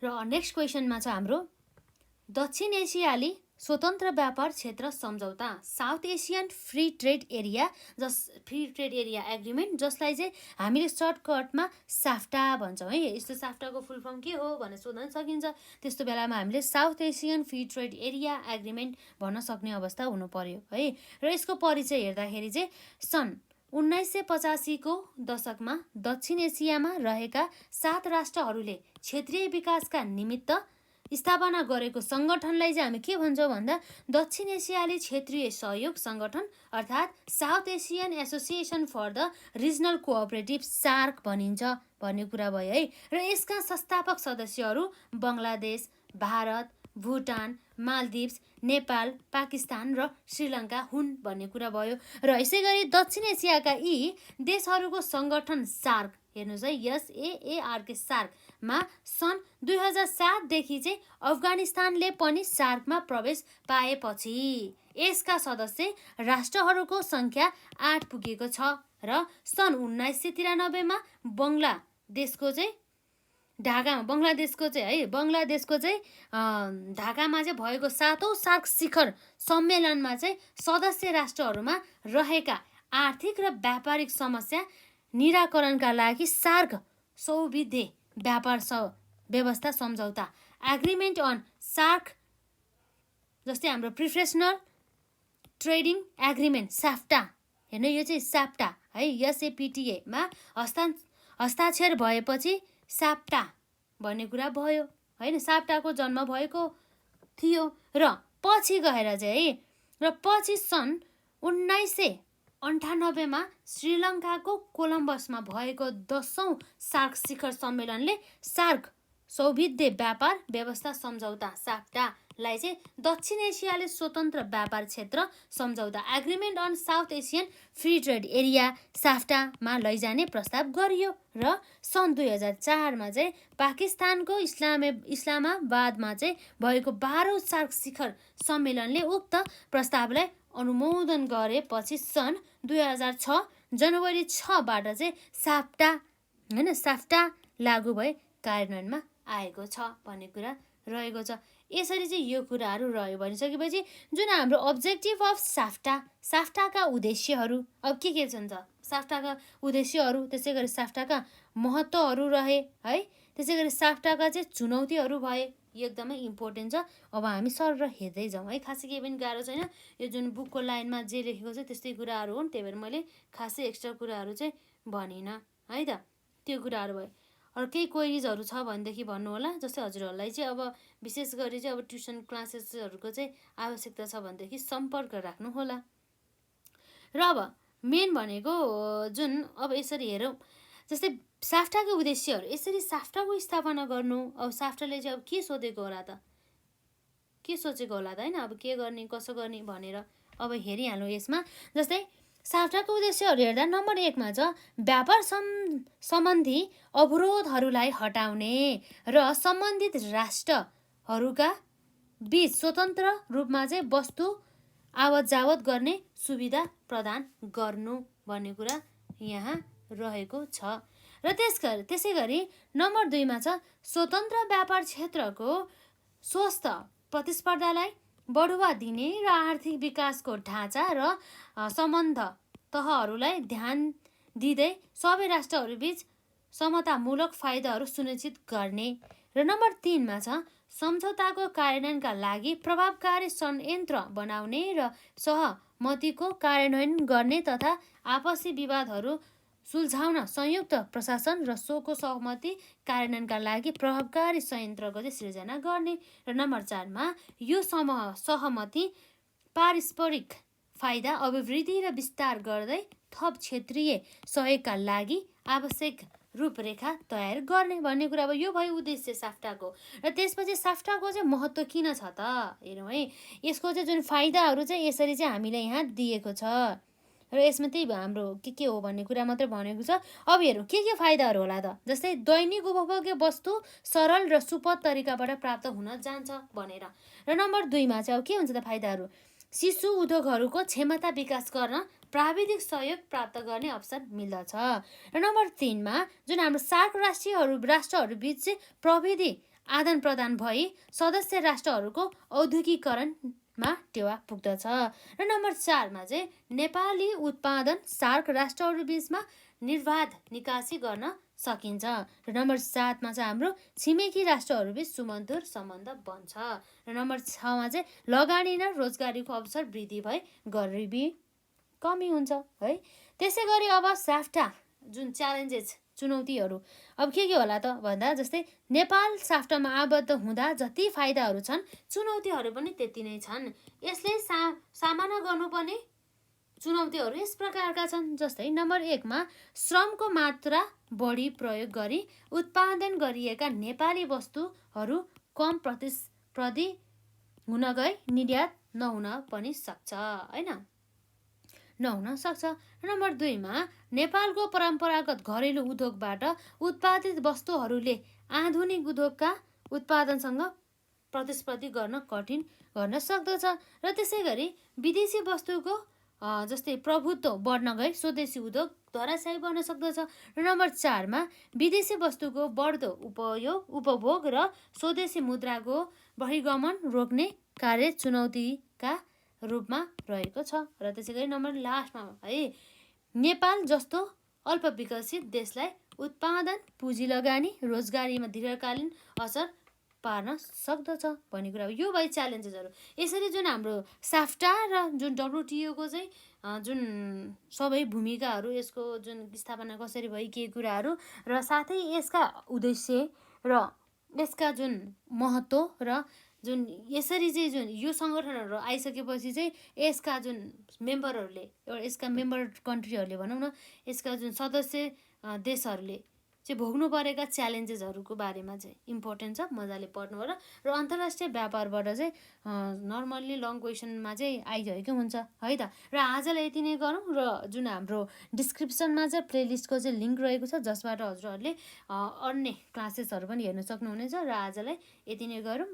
र नेक्स्ट क्वेसनमा छ हाम्रो दक्षिण एसियाली स्वतन्त्र व्यापार क्षेत्र सम्झौता south Asian free trade area agreement जसलाई चाहिँ हामीले सर्टकटमा साफ्टा भन्छौँ है। यस्तो साफ्टाको फुल फर्म के हो भनेर सोध्न सकिन्छ। त्यस्तो बेलामा हामीले south Asian free trade area agreement भन्न सक्ने अवस्था हुनु पर्यो है। र यसको परिचय हेर्दाखेरि चाहिँ सन् 1985 को दशकमा दक्षिण एसियामा रहेका 7 राष्ट्रहरूले क्षेत्रीय विकासका निमित्त स्थापना गरेको सङ्गठनलाई चाहिँ हामी के भन्छौँ भन्दा दक्षिण एसियाली क्षेत्रीय सहयोग सङ्गठन अर्थात् South Asian Association for the Regional Cooperative SAARC भनिन्छ भन्ने कुरा भयो है। र यसका संस्थापक सदस्यहरू बङ्गलादेश, भारत, भुटान, मालदिभ्स, नेपाल, पाकिस्तान र श्रीलङ्का हुन् भन्ने कुरा भयो। र यसै गरी दक्षिण एसियाका यी देशहरूको सङ्गठन सार्क हेर्नुहोस् है SAARK सार्कमा सन् 2007 देखि चाहिँ अफगानिस्तानले पनि सार्कमा प्रवेश पाएपछि यसका सदस्य राष्ट्रहरूको सङ्ख्या 8 पुगेको छ। र सन् 1993 मा बङ्गलादेशको चाहिँ ढाकामा चाहिँ भएको 7औं सार्क शिखर सम्मेलनमा चाहिँ सदस्य राष्ट्रहरूमा रहेका आर्थिक र व्यापारिक समस्या निराकरणका लागि सार्क सौविध्य व्यापार व्यवस्था सम्झौता एग्रिमेन्ट अन सार्क जस्तै हाम्रो प्रिफरेसनल ट्रेडिङ एग्रिमेन्ट साफ्टा हेर्नु यो चाहिँ साफ्टा है SAPTA मा हस्ताक्षर भएपछि साफ्टा भन्ने कुरा भयो हैन। साफ्टाको जन्म भएको थियो र पछि गएर चाहिँ है र पछि सन् 1998 मा श्रीलङ्काको कोलम्बसमा भएको 10औं सार्क शिखर सम्मेलनले सार्क सौविध्य व्यापार व्यवस्था सम्झौता साफ्टालाई चाहिँ दक्षिण एसियाले स्वतन्त्र व्यापार क्षेत्र सम्झौता agreement on South Asian free trade area साफ्टामा लैजाने प्रस्ताव गरियो। र सन् 2004 मा चाहिँ पाकिस्तानको इस्लामाबादमा चाहिँ भएको 12औं सार्क शिखर सम्मेलनले उक्त प्रस्तावलाई अनुमोदन गरेपछि सन् 2006 जनवरी 6 बाट चाहिँ साफ्टा लागू भए कार्यान्वयनमा आएको छ भन्ने कुरा रहेको छ। यसरी चाहिँ यो कुराहरू रह्यो भनिसकेपछि जुन हाम्रो अब्जेक्टिभ अफ साफ्टाका उद्देश्यहरू अब के छन् त साफ्टाका उद्देश्यहरू त्यसै गरी साफ्टाका महत्त्वहरू रहे है। त्यसै गरी साफ्टाका चाहिँ चुनौतीहरू भए यो एकदमै इम्पोर्टेन्ट छ। अब हामी सर हेर्दै जाउँ है। खासै केही पनि गाह्रो छैन। यो जुन बुकको लाइनमा जे लेखेको छ त्यस्तै कुराहरू हुन् त्यही भएर मैले खासै एक्स्ट्रा कुराहरू चाहिँ भनिनँ है त। त्यो कुराहरू भयो। अरू केही क्वेरिजहरू छ भनेदेखि भन्नु होला। जस्तै हजुरहरूलाई चाहिँ अब विशेष गरी चाहिँ अब ट्युसन क्लासेसहरूको चाहिँ आवश्यकता छ भनेदेखि सम्पर्क राख्नु होला। र अब मेन भनेको जुन अब यसरी हेरौँ जस्तै साफ्टाको उद्देश्यहरू यसरी साफ्टाको स्थापना गर्नु अब साफ्टाले चाहिँ अब के सोधेको होला त के सोचेको होला त हैन अब के गर्ने कसो गर्ने भनेर अब हेरिहालौँ यसमा। जस्तै साफ्टाको उद्देश्यहरू हेर्दा नम्बर 1 मा छ व्यापार सम्बन्धी अवरोधहरूलाई हटाउने र सम्बन्धित राष्ट्रहरूका बीच स्वतन्त्र रूपमा चाहिँ वस्तु आवत जावत गर्ने सुविधा प्रदान गर्नु भन्ने कुरा यहाँ रहेको छ। र त्यसै गरी नम्बर 2 मा छ स्वतन्त्र व्यापार क्षेत्रको स्वस्थ प्रतिस्पर्धालाई बढुवा दिने र आर्थिक विकासको ढाँचा र सम्बन्ध तहहरूलाई ध्यान दिँदै सबै राष्ट्रहरूबीच समतामूलक फाइदाहरू सुनिश्चित गर्ने। र नम्बर 3 मा छ सम्झौताको कार्यान्वयनका लागि प्रभावकारी संयन्त्र बनाउने र सहमतिको कार्यान्वयन गर्ने तथा आपसी विवादहरू सुल्झाउन संयुक्त प्रशासन र सोको सहमति कार्यान्वयनका लागि प्रभावकारी संयन्त्रको सिर्जना गर्ने। र नम्बर 4 मा यो सहमति पारस्परिक फाइदा अभिवृद्धि र विस्तार गर्दै थप क्षेत्रीय सहयोगका लागि आवश्यक रूपरेखा तयार गर्ने भन्ने कुरा अब यो भयो उद्देश्य साफ्टाको। र त्यसपछि साफ्टाको चाहिँ महत्त्व किन छ त हेरौँ है। यसको चाहिँ जुन फाइदाहरू चाहिँ यसरी चाहिँ हामीलाई यहाँ दिएको छ र यसमा त्यही हाम्रो के हो भन्ने कुरा मात्रै भनेको छ। अब हेरौँ के फाइदाहरू होला त जस्तै दैनिक उपभोग्य वस्तु सरल र सुपथ तरिकाबाट प्राप्त हुन जान्छ भनेर। र नम्बर 2 मा चाहिँ अब के हुन्छ त फाइदाहरू शिशु उद्योगहरूको क्षमता विकास गर्न प्राविधिक सहयोग प्राप्त गर्ने अवसर मिल्दछ। र नम्बर 3 मा जुन हाम्रो सार्क राष्ट्रहरू बीच चाहिँ प्रविधि आदान प्रदान भई सदस्य राष्ट्रहरूको औद्योगिकरणमा टेवा पुग्दछ। र नम्बर 4मा चाहिँ नेपाली उत्पादन सार्क राष्ट्रहरू बीचमा निर्बाध निकासी गर्न सकिन्छ। र नम्बर 7मा चाहिँ हाम्रो छिमेकी राष्ट्रहरूबीच सुमधुर सम्बन्ध बन्छ। र नम्बर 6मा चाहिँ लगानी र रोजगारीको अवसर वृद्धि भई गरिबी कमी हुन्छ है। त्यसै गरी अब साफ्टा जुन च्यालेन्जेस चुनौतीहरू अब के होला त भन्दा जस्तै नेपाल साफ्टामा आबद्ध हुँदा जति फाइदाहरू छन् चुनौतीहरू पनि त्यति नै छन्। यसले सामना गर्नुपर्ने चुनौतीहरू यस प्रकारका छन्। जस्तै नम्बर 1मा श्रमको मात्रा बढी प्रयोग गरी उत्पादन गरिएका नेपाली वस्तुहरू कम प्रतिस्पर्धी हुन गई निर्यात नहुन पनि सक्छ हैन, नहुन सक्छ। नम्बर 2मा नेपालको परम्परागत घरेलु उद्योगबाट उत्पादित वस्तुहरूले आधुनिक उद्योगका उत्पादनसँग प्रतिस्पर्धी गर्न कठिन गर्न सक्दछ। र त्यसै गरी विदेशी वस्तुको जस्तै प्रभुत्व बढ्न गई स्वदेशी उद्योग धराशायी बन्न सक्दछ। र नम्बर 4मा विदेशी वस्तुको बढ्दो उपभोग र स्वदेशी मुद्राको बहिर्गमन रोक्ने कार्य चुनौतीका रूपमा रहेको छ। र त्यसै गरी नम्बर लास्टमा है नेपाल जस्तो अल्प विकसित देशलाई उत्पादन पुँजी लगानी रोजगारीमा दीर्घकालीन असर पार्न सक्दछ भन्ने कुरा हो। यो भए च्यालेन्जेसहरू। यसरी जुन हाम्रो साफ्टा र जुन WTO को चाहिँ जुन सबै भूमिकाहरू यसको जुन स्थापना कसरी भयो के कुराहरू र साथै यसका उद्देश्य र यसका जुन महत्त्व र जुन यसरी चाहिँ जुन यो सङ्गठनहरू आइसकेपछि चाहिँ यसका जुन मेम्बरहरूले यसका मेम्बर कन्ट्रीहरूले भनौँ न यसका जुन सदस्य देशहरूले चाहिँ भोग्नु परेका च्यालेन्जेसहरूको बारेमा चाहिँ इम्पोर्टेन्ट छ, मजाले पढ्नु होला। र अन्तर्राष्ट्रिय व्यापारबाट चाहिँ नर्मल्ली लङ क्वेसनमा चाहिँ आइरहेको हुन्छ है त। र आजलाई यति नै गरौँ। र जुन हाम्रो डिस्क्रिप्सनमा चाहिँ प्लेलिस्टको चाहिँ लिङ्क रहेको छ जसबाट हजुरहरूले अन्य क्लासेसहरू पनि हेर्न सक्नुहुनेछ। र आजलाई यति नै गरौँ।